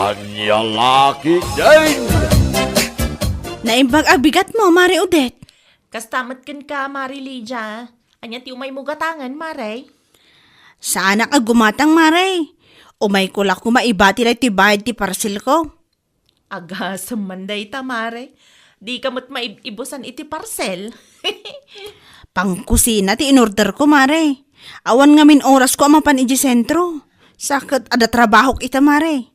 Anya laki din! Naimbag abigat mo, Mari Odette. Kastamat ken ka, Mari Lydia. Anya ti umay mo gatangan, Mare. Saan ka gumatang, Mare? Umay ko lang kumaibati na ti bayad ti parcel ko. Aga, samanday ta, Mare. Di ka mo't maibusan iti parcel. Pangkusina ti in-order ko, Mare. Awan nga min oras ko amapan iji sentro. Sakit ada trabaho kita, Mare.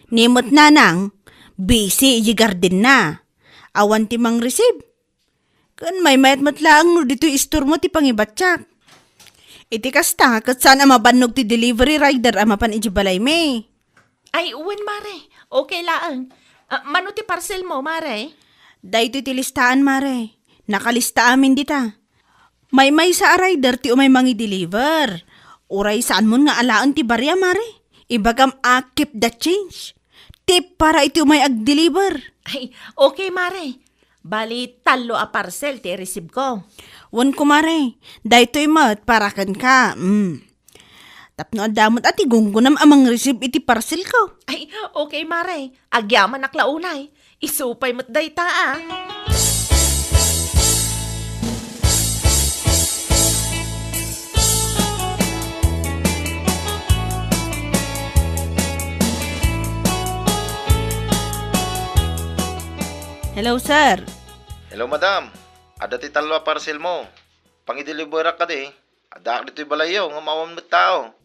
Nimot na nang, busy iji garden na. Awan ti mang receive. Kan may mayat matlaang no dito istor mo ti pangibatsak. Iti kasta, kat saan mabanog ti delivery rider amapan iji balay me. Ay, uwin, Mare. Okay lang. Mano ti parcel mo, Mare? Dahito ti listaan, Mare. Nakalista amin dita. May sa rider ti umay mangi deliver. Uray saan mo nga alaan ti barya, Mare. Ibagam keep the change. Tip para iti umay ag-deliver. Ay, okay, Mare. Bali, talo a parcel ti receive ko. Wan ko, Mare. Dahito'y mat parakan ka. Tapno adamot at igunggunam amang receive iti parcel ko. Ay, okay, Mare. Agyaman aklaunay. Isupay mo't dayta, ah. Hello, sir. Hello, madam. Ada ti talwa parcel mo. Pangideliverak ka di. Ada dito'y balayaw nga mawam mo tao.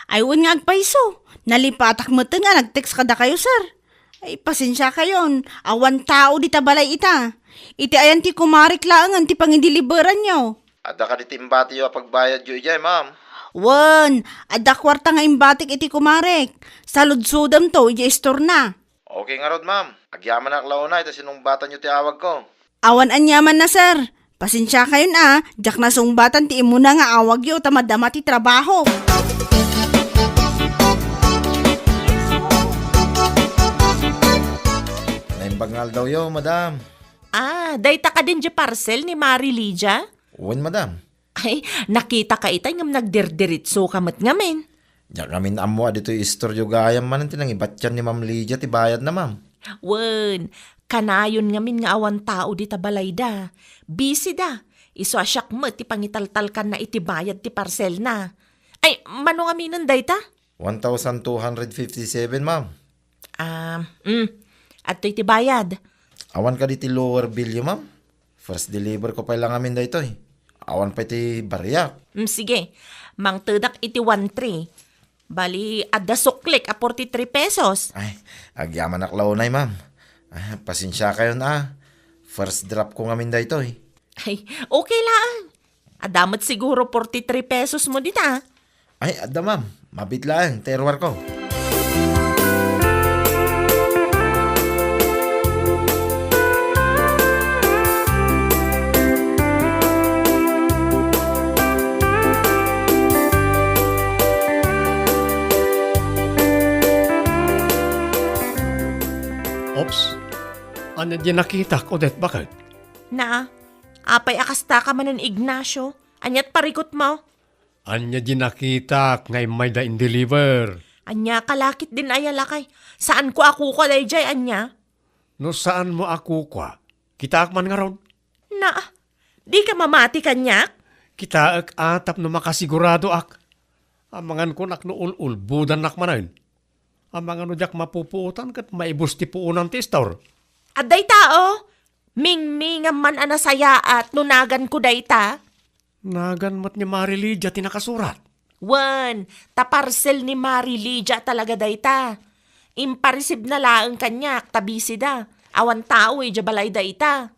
Ay, wan nga agpaiso. Nalipatak mo nga, nag-text kada kayo, sir. Ay, pasensya kayon. Awan tao di tabalay ita. Iti ayan ti kumarik laangan ti pangideliveran nyo. Ada ka di timbati yung pagbayad yung ijay, ma'am. Wan, ada kwarta nga imbatik iti kumarik. Saludsudam to, iti store na. Okay nga rod, ma'am. Agyaman na aklaw na. Ito sinumbatan yung tiawag ko. Awan anyaman na, sir. Pasensya kayon jak na sungbatan ti imuna nga awag yo tamadama ti trabaho. Naimbangal daw yo, madam. Dayta ka din di parcel ni Mari Lydia? Uwan, madam. Ay, nakita ka itay ngam nagdirdiritso kamat ngamin. Diyan kami amo dito yung istoryo gayam man ang tinang ibatyan ni Ma'am Lydia ti bayad na, ma'am. Wen, kanayon ngamin nga awan tao di tabalay da. Busy da. Iso asyak mo ti pangitaltal kan na iti bayad ti parcel na. Ay, mano ngamin nun dayta? 1,257, ma'am. At iti bayad. Awan ka di ti lower bill yo, ma'am. First deliver ko pa lang amin da ito eh. Awan pa iti baryak. Sige, mang tedak iti 1,3. Bali, adda suklik a 43 pesos. Ay, agyaman na klaunay, ma'am. Ay, pasensya kayo na. First drop ko ngamin da ito eh. Ay, okay lang. Adamat siguro 43 pesos mo dita. Ay, ada, ma'am. Mabitlaan, terwar ko. Ops, ano di nakita ko, Odette, bakit? Na, apay akasta ka manan Ignacio. Anyat parikot mo. Anya di nakita ngay may da in-deliver. Anya kalakit din ayalakay. Saan ko ako dayjay, anya? No saan mo ako kwa? Kita ak man nga ron. Na, di ka mamati kanyak? Kita ak atap no makasigurado ak. Amangan ko nak no ul budan nak manan. Amangan no jak mapupuutan kat maibus ti puunan ti store. Aday tao, mingmingam man anasaya at nunagan ko dayta. Nagan mat ni Mari Lydia tinakasurat. Wan, taparcel ni Mari Lydia talaga dayta. Imparisib na laang kanyak, tabisi da. Awan tao jabalay dayta.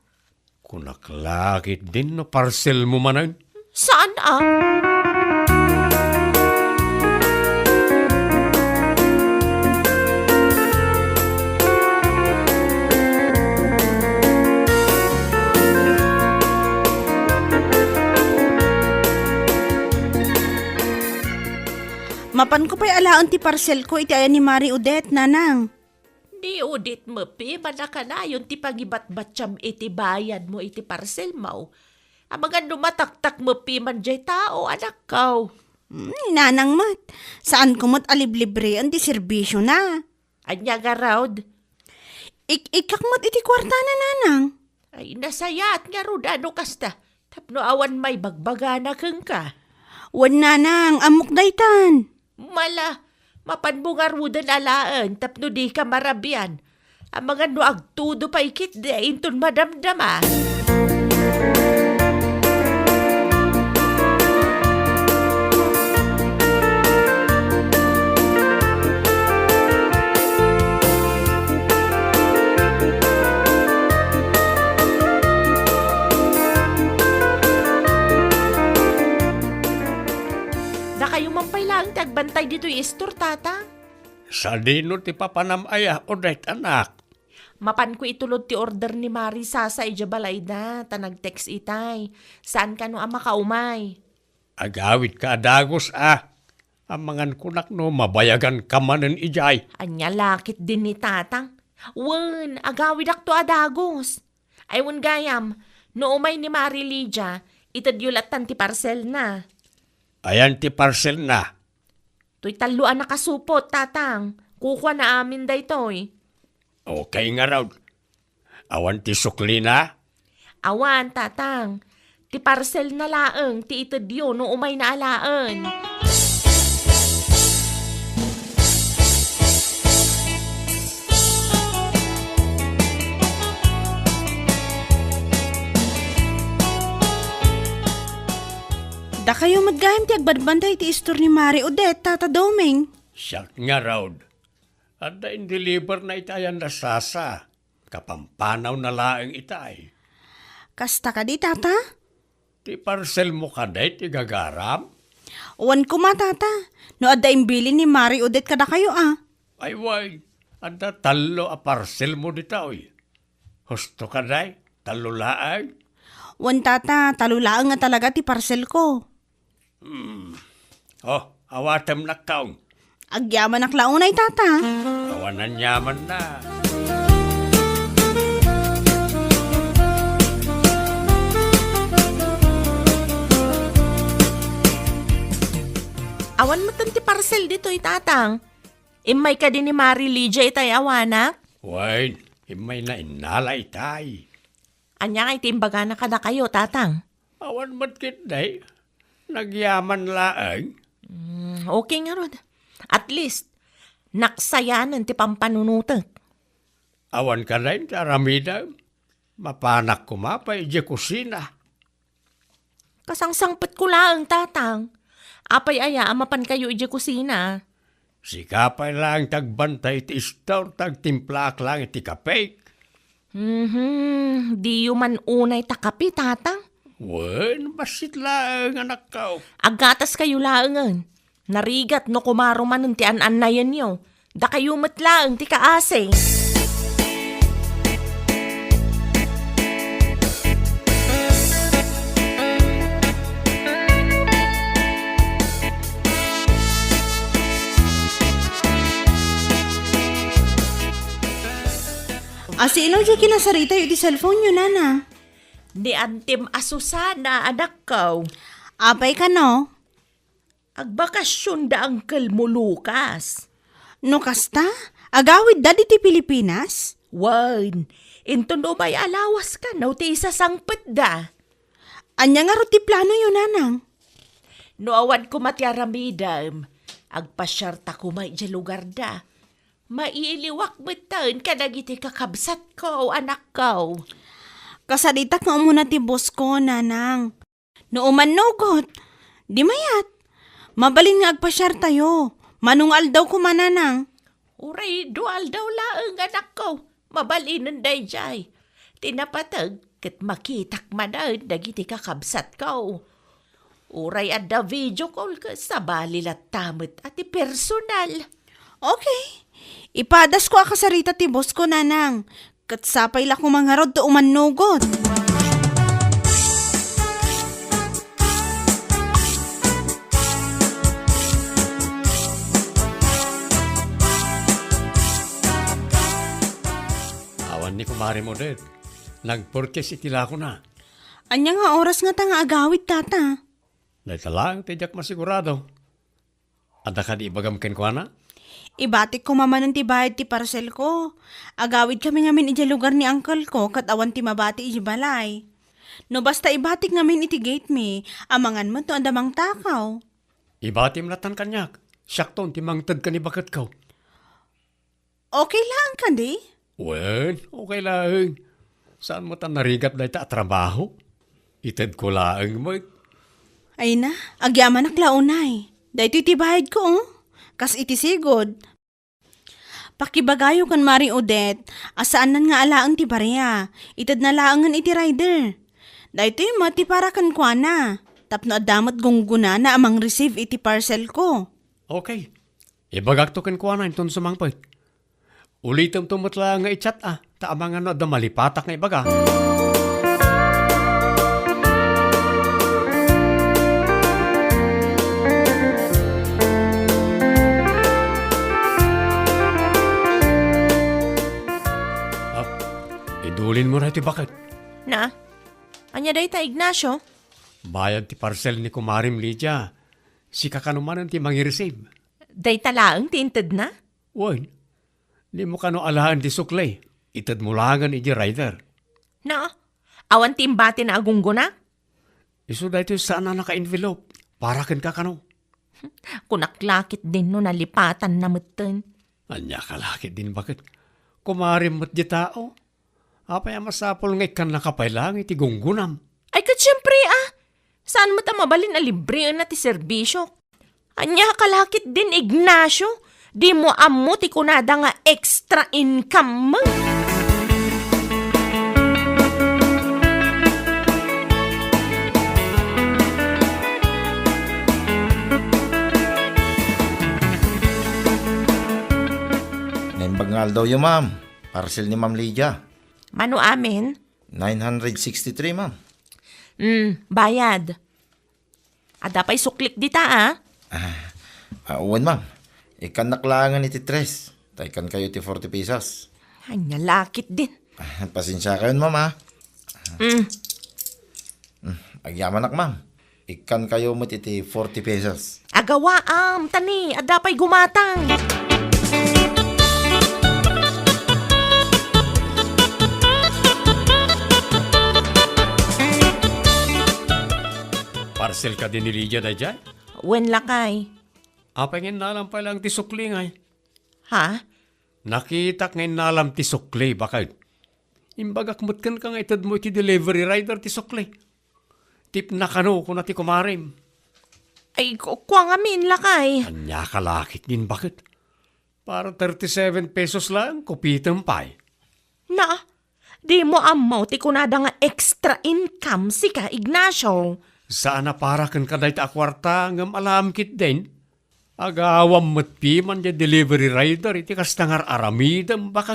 Kunaklakit din no parcel mo manan. Saan Mapan ko pa'y alaan ti parcel ko iti ayan ni Mari Odette, nanang. Di udit mo, pi, manaka na yun ti pagibat-batsyam iti bayad mo iti parcel mo. Amangan dumataktak mo, pi, man jay tao, anak ko. Nanang mat, saan ko mat aliblibre ang ti serbisyo na? Anya nga raod. Ikakmat iti kwarta na nanang. Ay, nasayat nga rod ano kasta. Tapno awan may bagbaga na kang ka. Wan nanang, amok daytan. Mala, mapanbungar mo dan alaan, tapno di ka marabian. Ang mga no agtudo pa ikit de, inton madamdama. Da kayo mampay lang tagbantay dito istor, tata. Sa dino ti papanamaya, udet anak. Mapan ko itulod ti order ni Mari Sasa ijabalay da, tanag-text itay. Saan ka no ama kaumay? Agawit ka adagos Ang mangan kunak no mabayagan ka manen ijay. Anya lakit din ni tatang. Wen, agawid akto adagos. Ay wen gayam, no umay ni Mari Lydia, itadyulatan ti parcel na. Ayan ti parcel na. To'y taluan na kasupot, tatang. Kukuha na amin da ito'y. Okay nga raw. Awan ti sukli na. Awan, tatang. Ti parcel na laeng, ti itadyo no umay na alaan. Da kayo madgayam ti agbadbantay ti istor ni Mari Odette, Tata Doming. Siyak nga raw. At da in-deliver na itayan na sasa. Kapampanaw na laeng itay. Kasta ka di, Tata? Ti parcel mo ka day ti gagaram. Wan ko ma, Tata. No adda imbili ni Mari Odette kada kayo Ay way. At da talo a parcel mo dita oy. Husto ka day. Talo laeng. Wan, Tata, talulaang nga talaga ti parcel ko. Oh, awatem na kaong. Agyaman ak launay, Tata. Awanan yaman na. Awan mo ti parcel dito tatang. Imay ka din ni Mari Lydia itay awanak. Way, himay na inala itay. Anya kay timbaga na kada kayo, tatang. Awan matkit day. Nagyaman laeng. Okay nga rod. At least, naksayanan ti pampanunutek. Awan ka rin, taramida. Mapanak ko mapay, di kusina. Kasangsangpet ko lang, tatang. Apay aya, amapan kayo iji kusina. Sikapay lang tagbantay ti store, tagtimplak lang iti kapay. Di man unay takapi, tatang. Wen, basit lang anak ko. Agatas kayo laangan. Narigat no kumaruman ti an-an na yan yo. Da kayo matlaang ti kaase. Sino dyan kinasarita yung di cellphone nyo, Nana? Ni Antim Asusana, anak ko. Apay ka, no? Agbakasyon da Uncle mo, Lucas. No kasta? Agawid da di ti Pilipinas? Wan, into no may alawas ka, no ti isa sangpet da. Anya nga ti plano yun, Nanang? No awan ko matyaramidam, agpasyarta ko may dya lugar da. Mailiwak betan ka nagiti kakabsat ko, anak ko. Kasaditak nga muna ti boss ko, Nanang. No umanugot, di mayat. Mabalin nga agpasyar tayo. Manungal daw ko, Mananang. Uray, dual daw laang, anak ko. Mabalinan day jay. Tinapatag, kat makitak manan, nagiti kakabsat ko. Uray adda video call ka sa balilat tamit at personal. Okay. Ipadas ko akasarita ti boss ko, Nanang. Katsapay la ko mangarod to umanugot. Awan ni kumari mo din. Nagpurchase itila ko na. Anya nga oras nga ta nga agawid, Tata. Naitalang, tijak masigurado. Ada ka di ibagam ken ko na? Ibatik ko mamanon ti bayad ti parcel ko. Agawid kami ngamin iti lugar ni uncle ko kat awan ti mabati iti balay. No basta ibatik ngamin iti gate mi, amangan mo to andamang takaw. Ibatim latan kanyak. Syakton, timangtad ka ni bakat ka. Okay lang ka di? Wen, okay lang. Saan mo ta narigat na ita trabaho? Itad ko lang mo. Ay na, agyaman naklaunay. Dahito iti bayad ko, oh. Kas iti sigod. Pakibagayo kan Mari Odette, asaan nan nga alaang ti barya. Itad na laangan iti rider. Dahito yung mati para kan kwa na. Tapno adamat gungguna na amang receive iti parcel ko. Okay. Ibagak to kan kuha na itong sumangpot. Ulitam tumutla nga i-chat Taamangan no, malipatak nga ibaga. Idulin mo na ito bakit? Na? Anya day ta, Ignacio? Bayad ti parcel ni Kumarim Lydia. Si kakanumanan ti mangi-receive. Day talaang tinted na? Wen, di mo kano alahan di suklay. Itad mo langan iti rider. Na? Awan timbati na agunggo na? Iso dahito saan na naka-envelope. Para kan kakano. Kunaklakit din no nalipatan na mutten. Anya kalakit din bakit? Kumarim mo't di tao. Apay masapol nga ikan nakapailang iti gunggunam. Ay kat syempre Saan mo ta mabalin na libre na ti serbisyo? Anya kalakit din Ignacio. Di mo ammo ti kunada nga extra income mo. Naimbagngal daw yung ma'am. Parcel ni Ma'am Lydia. Mano amin? 963, ma'am. Bayad. Ada pa'y suklik dita Uwan, ma'am. Ikan naklangan iti 3. Taikan kayo ti 40 pesos. Anya lakit din. Pasensya kayo, ma'am, Agyaman nak, ma'am. Ikan kayo mo iti 40 pesos. Agawaam, tani. Ada pa'y gumatang. Parcel ka din ni Lydia na dyan? Wen lakay. Apay nga nalam pa lang ti sukli ngay. Ha? Nakita ngayon nalam ti sukli bakit? Imbagak mutkan ka nga itad mo iti delivery rider ti sukli. Tip na kano kung nati kumarim. Ay, kuwang amin lakay. Anya kalakit din bakit? Para 37 pesos lang, kupitan pa Na, di mo amaw ti kunada nga extra income si ka, Ignacio. Sana para kan kaday ta akwarta ngam alam kit din. Agawam matpi man di delivery rider iti kastangar aramidam baka.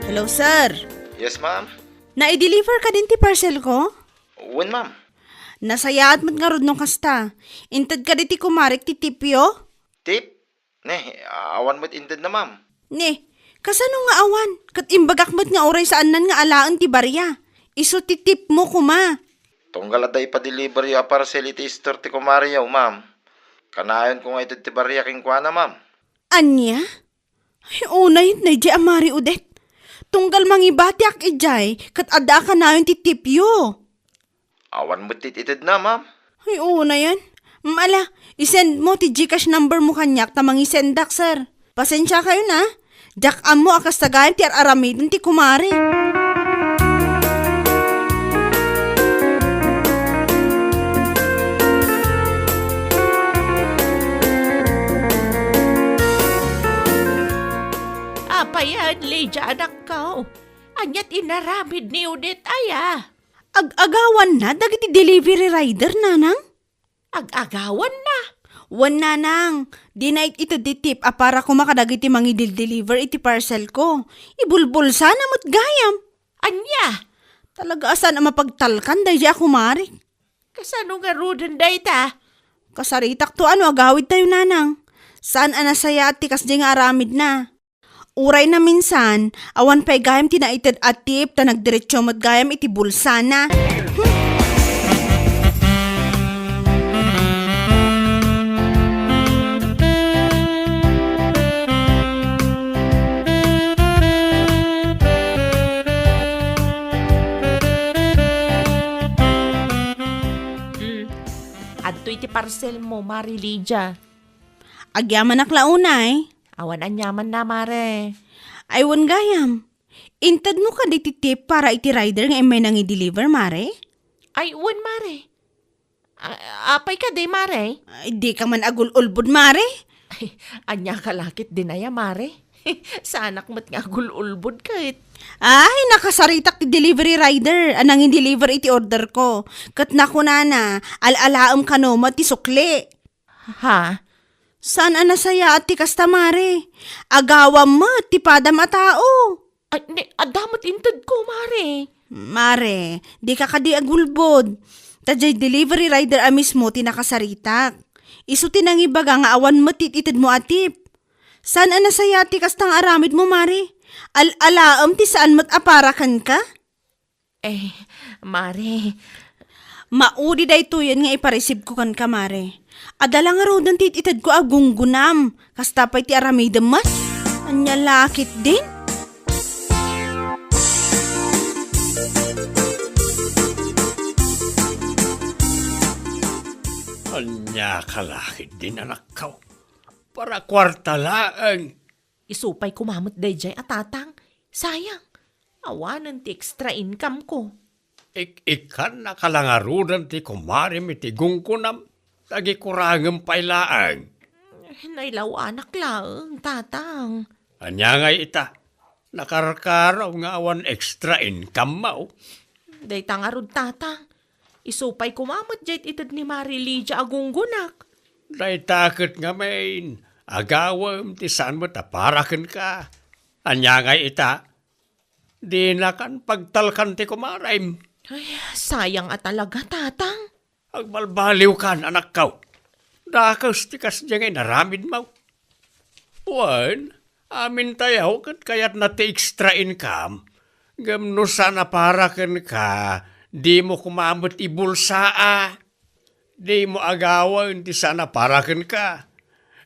Hello, sir. Yes, ma'am. Na-deliver ka din ti parcel ko? Uwan, ma'am. Nasayaat mat nga rod nung kasta. Intad ka di ti kumarik ti tipyo? Tip? Awan mo't indad na, ma'am. Ne, kasano nga awan? Kat imbagak mat nga oray saan nan nga alaan ti barya. Iso ti tip mo kuma. Tunggal aday pa-deliver yung parcel iti store ti kumariyaw, ma'am. Kanayon ko nga ito ti barya king kuana, ma'am. Anya? Ay, unay na di Mari Odette. Tunggal mangibati ak ijay, kat ada ka na yung ti tipyo. Awan mo't tititid na, ma'am. Ay, una yan. Mala, isend mo ti Gcash number mo kanyak ta mangisendak, sir. Pasensya kayo na. Jack-am mo akas tagayan ti aramidin ti kumari. Apayad, Lydia, anak ko. Anyat inaramid ni Odette aya. Ag-agawan na, dagiti delivery rider, nanang? Ag-agawan na. Wan nanang, di na ito ditip para kumakadagiti mangidil-deliver iti parcel ko. Ibulbul sana mo't gayam. Anya? Talaga asan ang mapagtalkan dahi ako mari. Kasano nga rudan day ta? Kasaritak to ano agawid tayo nanang. Saan anasaya at tikas di nga aramid na. Uray na minsan, awan pa'y gayam tinaitid atip ta nagdiretsyo mo't gayam iti bulsa na. Adto iti parcel mo, Mari Lydia. Agyaman aklaunay. Awan anyaman na, Mare. Aywan gayam. Intad mo ka di tip para iti rider nga may nang i-deliver, Mare? Ay, uwan, Mare. Apay ka di, Mare. Ay, di ka man agul-ulbud, Mare. Ay, anya kalakit din aya, Mare. Sa anak mo't nga gululbod kahit. Ay, nakasaritak ti delivery rider. Anang in-deliver iti order ko. Kat naku na, al-alaam ka no, ti sukli. Ha? Saan anasaya at ti kastamare? Agawam mo, ti padam a tao. Ay, adamot intad ko, Mare. Mare, di ka kadi agulbod. Tadjay delivery rider a mismo ti nakasaritak. Isu tinang ibaga nga awan mo tititid mo atip. Saan anasaya ti kastang aramid mo, Mare? Al-alaam ti saan mo't aparakan ka? Eh, Mare. Maudi day tuyan nga iparesib ko kan ka, Mare. Adala nga raw dan tititid ko agunggunam. Kastapay ti aramidam mas. Anya lakit din. Anya kalakit din anak ka. Para kwarta laang. Isupay kumamot dayjay atatang. Sayang. Awanan ti extra income ko. Ikan na kalangarudan ti kumarim iti gungkunam. Tagi kurangem pailaang. Nailaw anak laang, tatang. Anya nga ita. Nakarkaraw nga awan extra income mo. Day tangarod, tatang. Isupay kumamot jayt itad ni Mari Lydia agunggunak. Day takot nga main. Agawam ti saan mo taparakan ka. Anya nga ita. Di na kan pagtalkan ti kumarim. Ay, sayang at talaga, tatang. Agbalbaliw kan anak kaw. Dakas ti kas diyang naramid mo. Wan, amin tayaw kat kayat na ti extra income. Gamno sana parakan ka. Di mo kumamot ibulsaa. Di mo agawan ti sana parakan ka.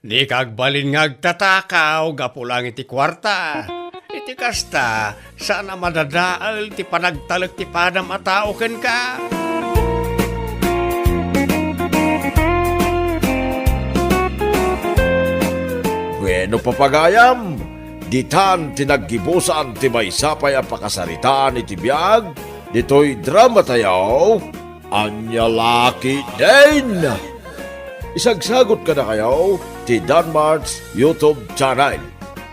Di kagbalin ngagtatakaw gapulang iti kwarta. Iti kasta, sana madadaal ti panagtalag ti padam a tao ken ka. Bueno papagayam, ditan tinaggibusan ti maysapay ang pakasaritaan iti biyag, dito'y drama tayo, anya laki din. Isagsagot ka na kayo, ti Danmar's YouTube channel.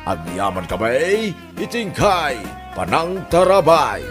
Ang yaman kamay, itingkay, panang tarabay.